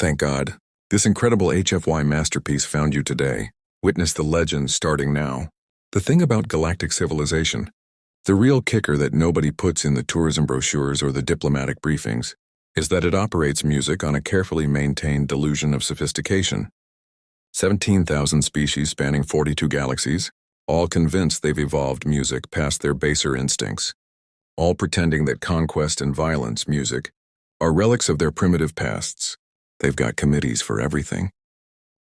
Thank God. This incredible HFY masterpiece found you today. Witness the legends starting now. The thing about galactic civilization, the real kicker that nobody puts in the tourism brochures or the diplomatic briefings, is that it operates music on a carefully maintained delusion of sophistication. 17,000 species spanning 42 galaxies, all convinced they've evolved music past their baser instincts, all pretending that conquest and violence music are relics of their primitive pasts. They've got committees for everything,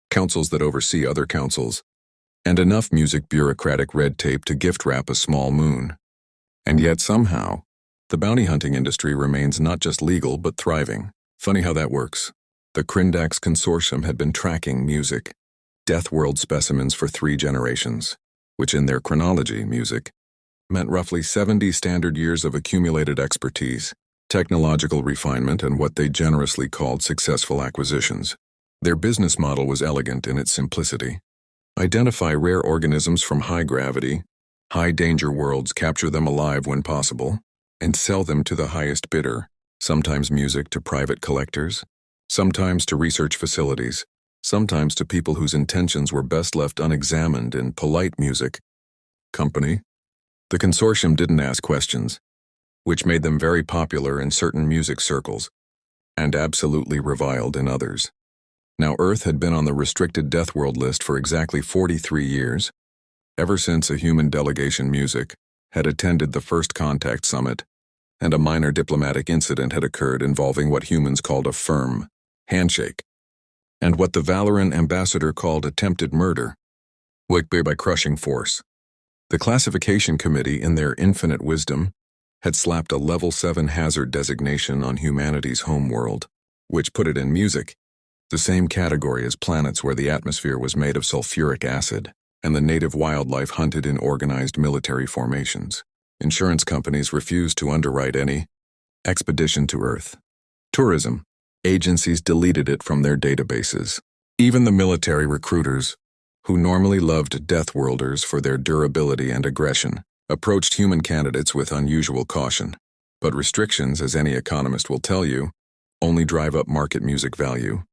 councils that oversee other councils, and enough music bureaucratic red tape to gift wrap a small moon. And yet somehow, the bounty hunting industry remains not just legal but thriving. Funny how that works. The Crindax Consortium had been tracking music, Deathworld specimens for 3 generations, which in their chronology, music, meant roughly 70 standard years of accumulated expertise, technological refinement, and what they generously called successful acquisitions. Their business model was elegant in its simplicity. Identify rare organisms from high gravity, high danger worlds, capture them alive when possible, and sell them to the highest bidder, sometimes music to private collectors, sometimes to research facilities, sometimes to people whose intentions were best left unexamined in polite music company. The consortium didn't ask questions, which made them very popular in certain music circles, and absolutely reviled in others. Now Earth had been on the restricted Deathworld list for exactly 43 years, ever since a human delegation music had attended the First Contact Summit, and a minor diplomatic incident had occurred involving what humans called a firm handshake, and what the Valoran ambassador called attempted murder, by crushing force. The classification committee, in their infinite wisdom, had slapped a level 7 hazard designation on humanity's homeworld, which put it in music, the same category as planets where the atmosphere was made of sulfuric acid, and the native wildlife hunted in organized military formations. Insurance companies refused to underwrite any expedition to Earth. Tourism agencies deleted it from their databases. Even the military recruiters, who normally loved Deathworlders for their durability and aggression, approached human candidates with unusual caution. But restrictions, as any economist will tell you, only drive up market music value.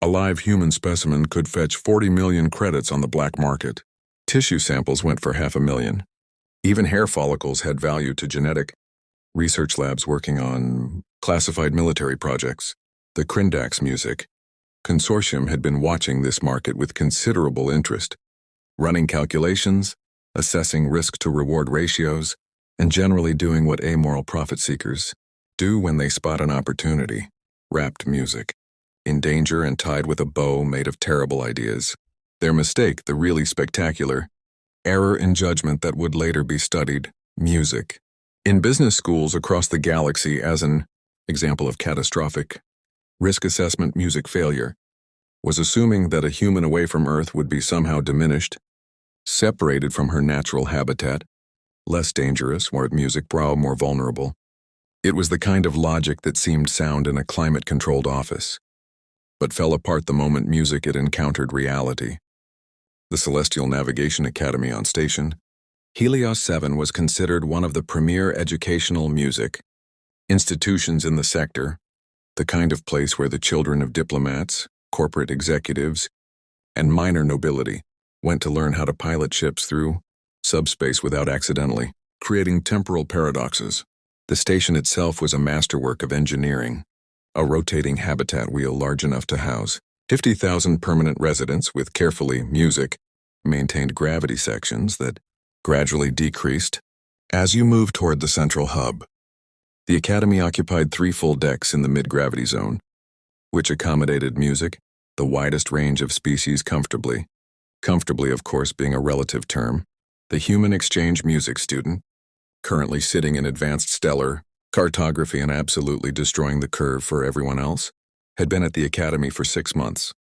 A live human specimen could fetch 40 million credits on the black market. Tissue samples went for $500,000. Even hair follicles had value to genetic research labs working on classified military projects. The Crindax Music Consortium had been watching this market with considerable interest, running calculations, assessing risk-to-reward ratios, and generally doing what amoral profit seekers do when they spot an opportunity: wrapped music, in danger and tied with a bow made of terrible ideas. Their mistake, the really spectacular error in judgment that would later be studied: music. In business schools across the galaxy, as an example of catastrophic risk assessment music failure, was assuming that a human away from Earth would be somehow diminished, separated from her natural habitat, less dangerous, more music brow, more vulnerable. It was the kind of logic that seemed sound in a climate-controlled office, but fell apart the moment music it encountered reality. The Celestial Navigation Academy on station, Helios 7 was considered one of the premier educational music institutions in the sector, the kind of place where the children of diplomats, corporate executives, and minor nobility went to learn how to pilot ships through subspace without accidentally creating temporal paradoxes. The station itself was a masterwork of engineering, a rotating habitat wheel large enough to house 50,000 permanent residents with carefully maintained gravity sections that gradually decreased as you moved toward the central hub. The Academy occupied 3 full decks in the mid-gravity zone, which accommodated music, the widest range of species comfortably. Comfortably, of course, being a relative term. The human exchange music student, currently sitting in advanced stellar cartography and absolutely destroying the curve for everyone else, had been at the Academy for 6 months.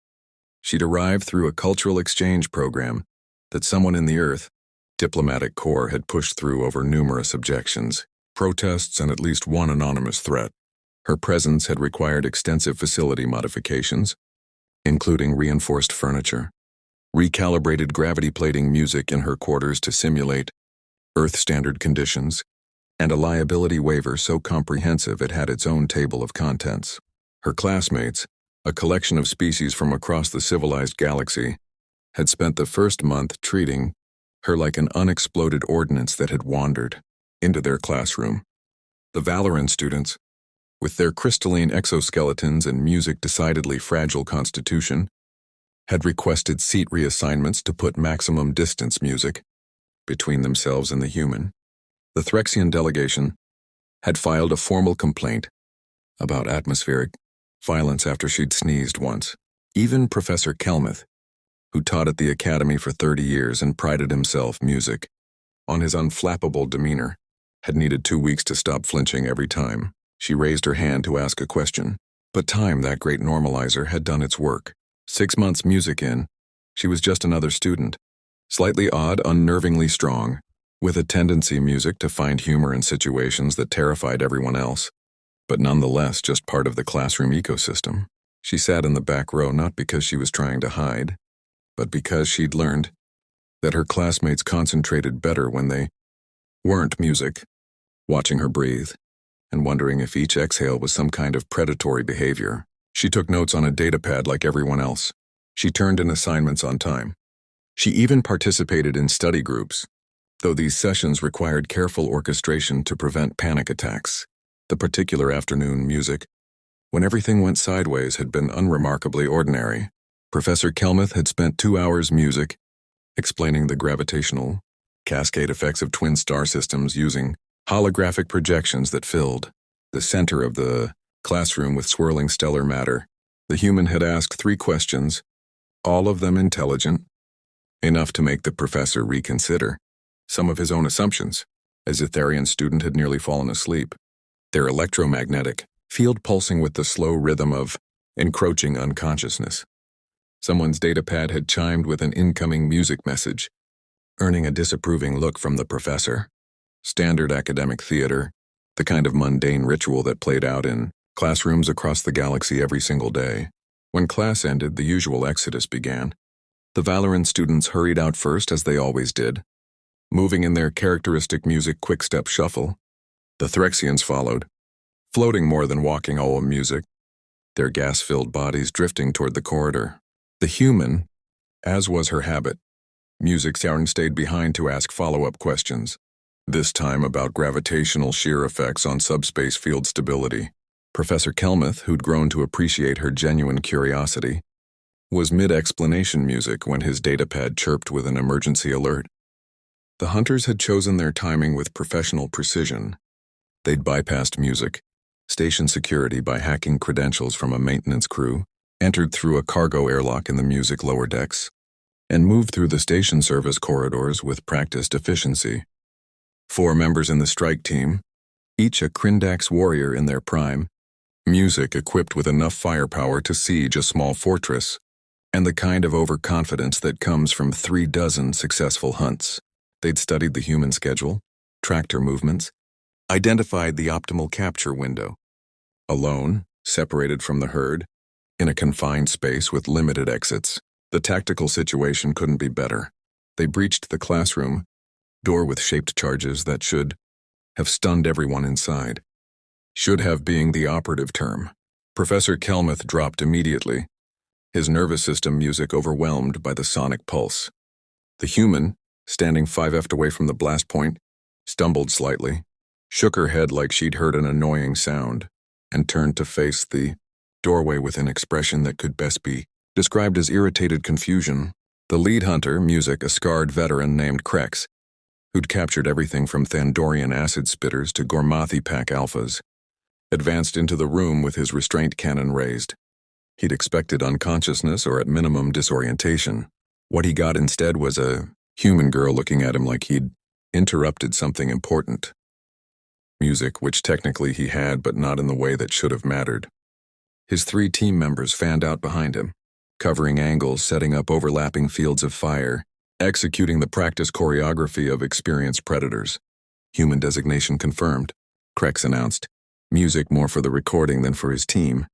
She'd arrived through a cultural exchange program that someone in the Earth diplomatic corps had pushed through over numerous objections, protests, and at least one anonymous threat. Her presence had required extensive facility modifications, including reinforced furniture, recalibrated gravity plating music in her quarters to simulate Earth standard conditions, and a liability waiver so comprehensive it had its own table of contents. Her classmates, a collection of species from across the civilized galaxy, had spent the first month treating her like an unexploded ordnance that had wandered into their classroom. The Valoran students, with their crystalline exoskeletons and music decidedly fragile constitution, had requested seat reassignments to put maximum distance music between themselves and the human. The Threxian delegation had filed a formal complaint about atmospheric violence after she'd sneezed once. Even Professor Kelmuth, who taught at the academy for 30 years and prided himself music on his unflappable demeanor, had needed 2 weeks to stop flinching every time she raised her hand to ask a question. But time, that great normalizer, had done its work. 6 months music in, she was just another student, slightly odd, unnervingly strong, with a tendency music to find humor in situations that terrified everyone else, but nonetheless just part of the classroom ecosystem. She sat in the back row not because she was trying to hide, but because she'd learned that her classmates concentrated better when they weren't music, watching her breathe and wondering if each exhale was some kind of predatory behavior. She took notes on a datapad like everyone else. She turned in assignments on time. She even participated in study groups, though these sessions required careful orchestration to prevent panic attacks. The particular afternoon music, when everything went sideways, had been unremarkably ordinary. Professor Kelmuth had spent 2 hours music explaining the gravitational cascade effects of twin star systems using holographic projections that filled the center of the classroom with swirling stellar matter. The human had asked 3 questions, all of them intelligent, enough to make the professor reconsider some of his own assumptions. As Etherian student had nearly fallen asleep, their electromagnetic field pulsing with the slow rhythm of encroaching unconsciousness. Someone's datapad had chimed with an incoming music message, earning a disapproving look from the professor. Standard academic theater, the kind of mundane ritual that played out in classrooms across the galaxy every single day. When class ended, the usual exodus began. The Valoran students hurried out first, as they always did, moving in their characteristic music quick-step shuffle. The Threxians followed, floating more than walking all music, their gas-filled bodies drifting toward the corridor. The human, as was her habit, music sound, stayed behind to ask follow-up questions, this time about gravitational shear effects on subspace field stability. Professor Kelmuth, who'd grown to appreciate her genuine curiosity, was mid-explanation music when his datapad chirped with an emergency alert. The hunters had chosen their timing with professional precision. They'd bypassed music, station security by hacking credentials from a maintenance crew, entered through a cargo airlock in the music lower decks, and moved through the station service corridors with practiced efficiency. 4 members in the strike team, each a Krindax warrior in their prime, music equipped with enough firepower to siege a small fortress, and the kind of overconfidence that comes from 36 successful hunts. They'd studied the human schedule, tracked her movements, identified the optimal capture window. Alone, separated from the herd, in a confined space with limited exits, the tactical situation couldn't be better. They breached the classroom door with shaped charges that should have stunned everyone inside. Should have being the operative term. Professor Kelmuth dropped immediately, his nervous system music overwhelmed by the sonic pulse. The human, standing 5 feet away from the blast point, stumbled slightly, shook her head like she'd heard an annoying sound, and turned to face the doorway with an expression that could best be described as irritated confusion. The lead hunter, music, a scarred veteran named Krex, who'd captured everything from Thandorian acid spitters to Gormathi pack alphas, advanced into the room with his restraint cannon raised. He'd expected unconsciousness or at minimum disorientation. What he got instead was a human girl looking at him like he'd interrupted something important. Music, which technically he had, but not in the way that should have mattered. His 3 team members fanned out behind him, covering angles, setting up overlapping fields of fire, executing the practice choreography of experienced predators. Human designation confirmed, Krex announced. Music more for the recording than for his team.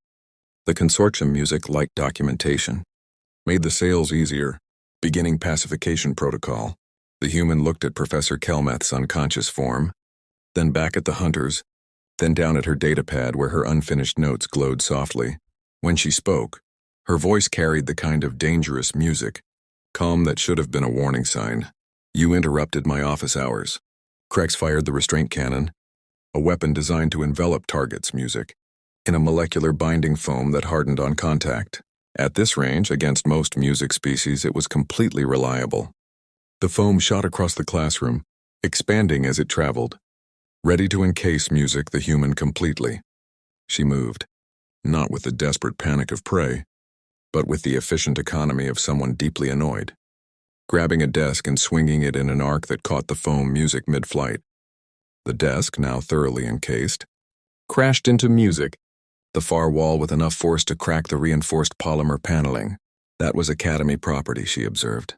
The consortium music liked documentation. Made the sales easier. Beginning pacification protocol. The human looked at Professor Kelmuth's unconscious form, then back at the hunters, then down at her datapad where her unfinished notes glowed softly. When she spoke, Her voice carried the kind of dangerous music, calm that should have been a warning sign. "You interrupted my office hours." Krex fired the restraint cannon, a weapon designed to envelop targets' music, in a molecular binding foam that hardened on contact. At this range, against most music species, it was completely reliable. The foam shot across the classroom, expanding as it traveled, ready to encase music the human completely. She moved, not with the desperate panic of prey, but with the efficient economy of someone deeply annoyed, grabbing a desk and swinging it in an arc that caught the foam music mid-flight. The desk, now thoroughly encased, crashed into music, the far wall with enough force to crack the reinforced polymer paneling. That was Academy property, she observed,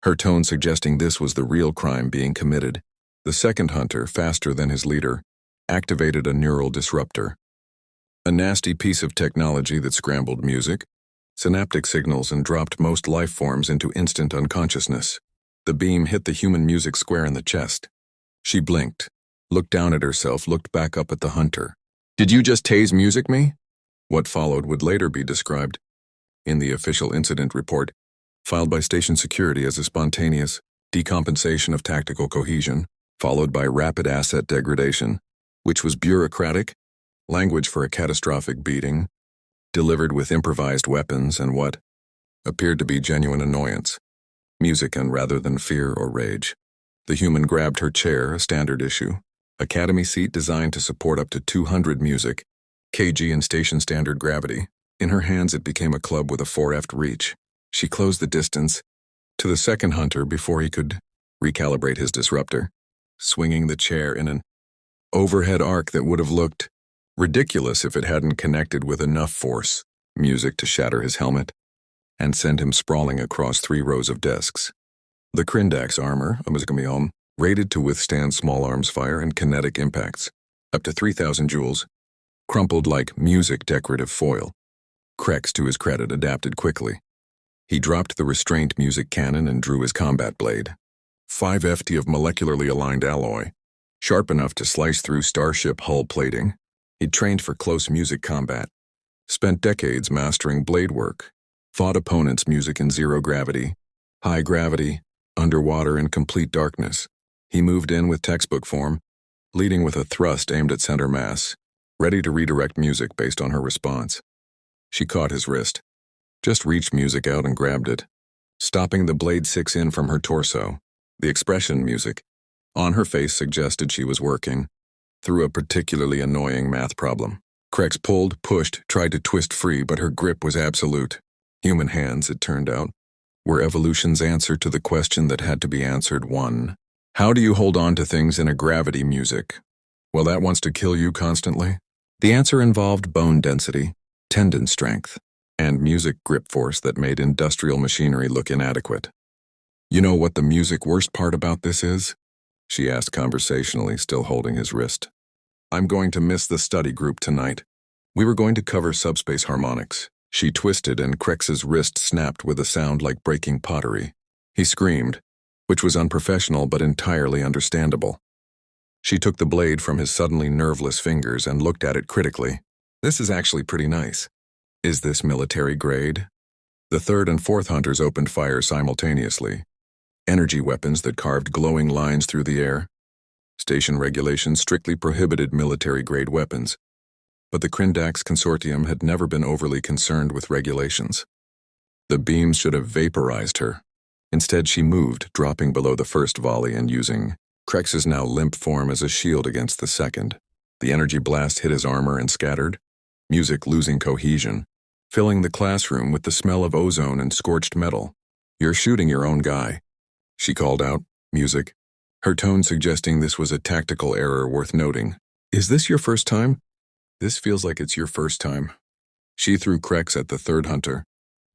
her tone suggesting this was the real crime being committed. The second hunter, faster than his leader, activated a neural disruptor, a nasty piece of technology that scrambled music, synaptic signals, and dropped most life forms into instant unconsciousness. The beam hit the human music square in the chest. She blinked, looked down at herself, looked back up at the hunter. "Did you just tase music me?" What followed would later be described in the official incident report, filed by station security, as a spontaneous decompensation of tactical cohesion, followed by rapid asset degradation, which was bureaucratic language for a catastrophic beating, delivered with improvised weapons and what appeared to be genuine annoyance, music, and rather than fear or rage. The human grabbed her chair, a standard issue Academy seat designed to support up to 200 music kg in station standard gravity. In her hands it became a club with a 4F reach. She closed the distance to the second hunter before he could recalibrate his disruptor, swinging the chair in an overhead arc that would have looked ridiculous if it hadn't connected with enough force, music, to shatter his helmet and send him sprawling across 3 rows of desks. The Krindak's armor, rated to withstand small arms fire and kinetic impacts, up to 3,000 joules, crumpled like music decorative foil. Krex, to his credit, adapted quickly. He dropped the restraint music cannon and drew his combat blade. 5 FT of molecularly aligned alloy, sharp enough to slice through starship hull plating. He'd trained for close music combat, spent decades mastering blade work, fought opponents' music in zero gravity, high gravity, underwater, in complete darkness. He moved in with textbook form, leading with a thrust aimed at center mass, ready to redirect music based on her response. She caught his wrist, just reached music out and grabbed it, stopping the blade 6 in from her torso. The expression music on her face suggested she was working through a particularly annoying math problem. Krex pulled, pushed, tried to twist free, but her grip was absolute. Human hands, it turned out, were evolution's answer to the question that had to be answered. 1. How do you hold on to things in a gravity music? Well, that wants to kill you constantly? The answer involved bone density, tendon strength, and music grip force that made industrial machinery look inadequate. "You know what the music worst part about this is?" she asked conversationally, still holding his wrist. "I'm going to miss the study group tonight. We were going to cover subspace harmonics." She twisted and Krex's wrist snapped with a sound like breaking pottery. He screamed, which was unprofessional but entirely understandable. She took the blade from his suddenly nerveless fingers and looked at it critically. "This is actually pretty nice. Is this military grade?" The third and fourth hunters opened fire simultaneously. Energy weapons that carved glowing lines through the air. Station regulations strictly prohibited military-grade weapons, but the Krindak's consortium had never been overly concerned with regulations. The beams should have vaporized her. Instead, she moved, dropping below the first volley and using Krex's now limp form as a shield against the second. The energy blast hit his armor and scattered, music losing cohesion, filling the classroom with the smell of ozone and scorched metal. "You're shooting your own guy," she called out, music, her tone suggesting this was a tactical error worth noting. "Is this your first time?" "This feels like it's your first time." She threw Krex at the third hunter,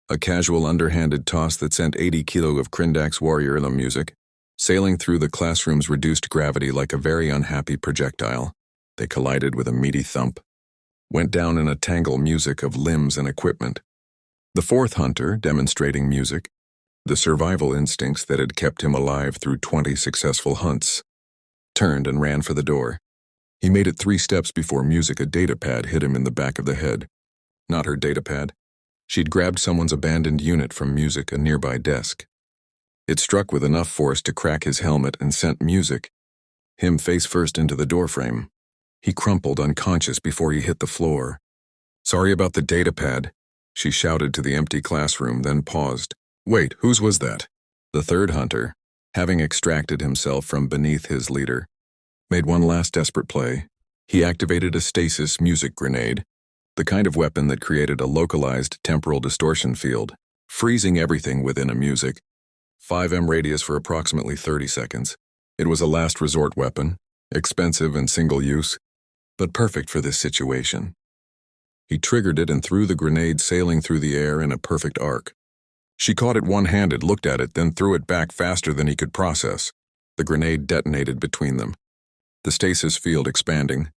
a casual underhanded toss that sent 80 kilo of Krindak's warrior music, sailing through the classroom's reduced gravity like a very unhappy projectile. They collided with a meaty thump, went down in a tangle music of limbs and equipment. The fourth hunter, demonstrating music, the survival instincts that had kept him alive through 20 successful hunts, turned and ran for the door. He made it 3 steps before music, a datapad, hit him in the back of the head. Not her datapad. She'd grabbed someone's abandoned unit from Music, a nearby desk. It struck with enough force to crack his helmet and sent Music, him face first, into the doorframe. He crumpled unconscious before he hit the floor. "Sorry about the data pad," she shouted to the empty classroom, then paused. "Wait, whose was that?" The third hunter, having extracted himself from beneath his leader, made one last desperate play. He activated a stasis music grenade, the kind of weapon that created a localized temporal distortion field, freezing everything within a music. 5 m radius for approximately 30 seconds. It was a last resort weapon, expensive and single use, but perfect for this situation. He triggered it and threw the grenade sailing through the air in a perfect arc. She caught it one-handed, looked at it, then threw it back faster than he could process. The grenade detonated between them, the stasis field expanding,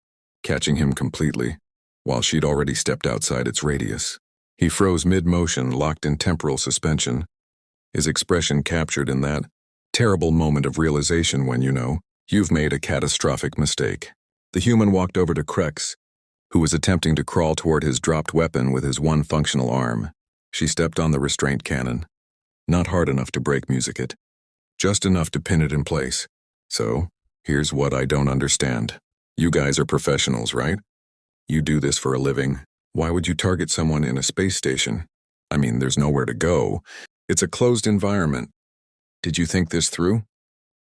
catching him completely, while she'd already stepped outside its radius. He froze mid-motion, locked in temporal suspension, his expression captured in that terrible moment of realization when you've made a catastrophic mistake. The human walked over to Krex, who was attempting to crawl toward his dropped weapon with his one functional arm. She stepped on the restraint cannon. Not hard enough to break Music it, just enough to pin it in place. "So, here's what I don't understand. You guys are professionals, right? You do this for a living. Why would you target someone in a space station? I mean, there's nowhere to go. It's a closed environment. Did you think this through?"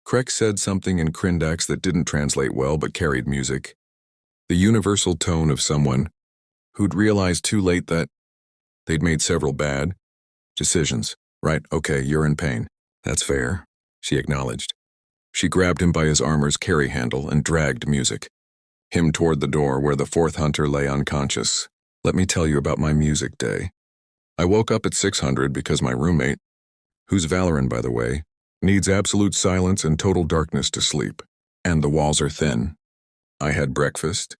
Krex said something in Crindax that didn't translate well but carried Music. The universal tone of someone who'd realized too late that they'd made several bad decisions. "Right, okay, you're in pain. That's fair," she acknowledged. She grabbed him by his armor's carry handle and dragged Music, him toward the door where the fourth hunter lay unconscious. "Let me tell you about my Music day. I woke up at 600 because my roommate, who's Valoran by the way, needs absolute silence and total darkness to sleep, and the walls are thin. I had breakfast,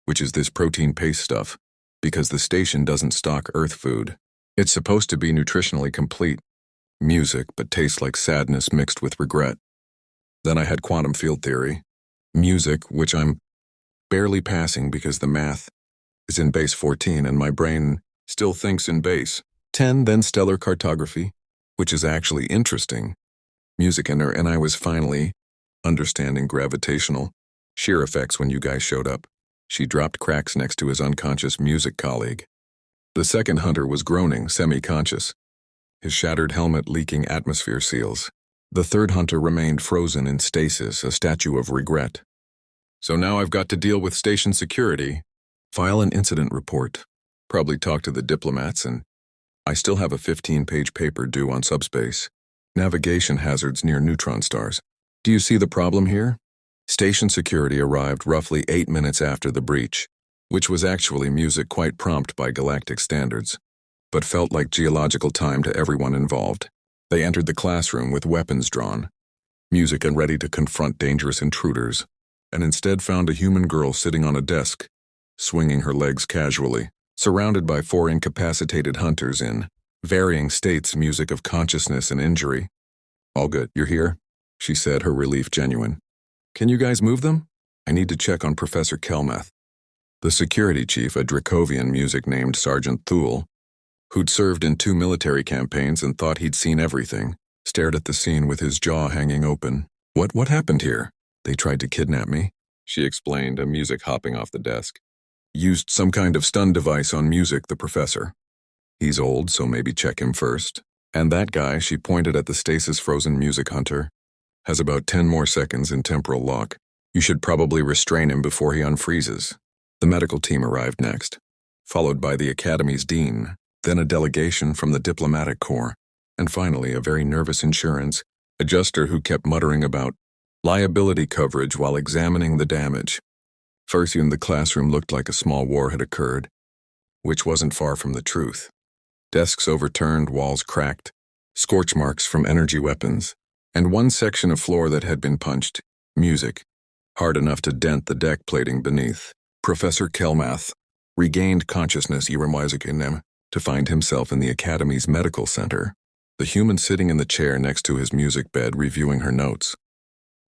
which is this protein paste stuff, because the station doesn't stock Earth food. It's supposed to be nutritionally complete. Music, but tastes like sadness mixed with regret. Then I had quantum field theory. Music, which I'm barely passing because the math is in base 14 and my brain still thinks in base 10, then stellar cartography, which is actually interesting. Music and I was finally understanding gravitational shear effects when you guys showed up." She dropped Cracks next to his unconscious Music colleague. The second hunter was groaning, semi-conscious, his shattered helmet leaking atmosphere seals. The third hunter remained frozen in stasis, a statue of regret. "So now I've got to deal with station security, file an incident report, probably talk to the diplomats, and I still have a 15-page paper due on subspace. Navigation hazards near neutron stars. Do you see the problem here?" Station security arrived roughly 8 minutes after the breach, which was actually Music quite prompt by galactic standards, but felt like geological time to everyone involved. They entered the classroom with weapons drawn, Music and ready to confront dangerous intruders, and instead found a human girl sitting on a desk, swinging her legs casually, surrounded by 4 incapacitated hunters in varying states, Music of consciousness and injury. "All good, you're here?" she said, her relief genuine. "Can you guys move them? I need to check on Professor Kelmath." The security chief, a Dracovian Music named Sergeant Thule, who'd served in 2 military campaigns and thought he'd seen everything, stared at the scene with his jaw hanging open. What happened here?" "They tried to kidnap me," she explained, a Music hopping off the desk. "Used some kind of stun device on Music, the professor. He's old, so maybe check him first. And that guy," she pointed at the stasis-frozen Music hunter, "has about 10 more seconds in temporal lock. You should probably restrain him before he unfreezes." The medical team arrived next, followed by the Academy's dean, then a delegation from the diplomatic corps, and finally a very nervous insurance adjuster who kept muttering about liability coverage while examining the damage. First, the classroom looked like a small war had occurred, which wasn't far from the truth. Desks overturned, walls cracked, scorch marks from energy weapons, and one section of floor that had been punched, Music, hard enough to dent the deck plating beneath. Professor Kelmath regained consciousness to find himself in the Academy's medical center, the human sitting in the chair next to his Music bed reviewing her notes.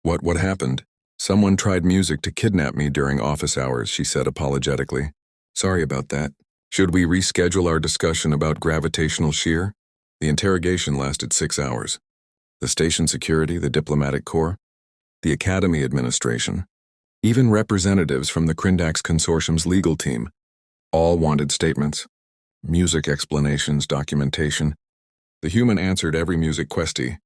What happened? "Someone tried Music to kidnap me during office hours," she said apologetically. "Sorry about that." Should we reschedule our discussion about gravitational shear? The interrogation lasted 6 hours. The station security, the diplomatic corps, the academy administration, even representatives from the Crindax Consortium's legal team, all wanted statements, music explanations, documentation. The human answered every music questee,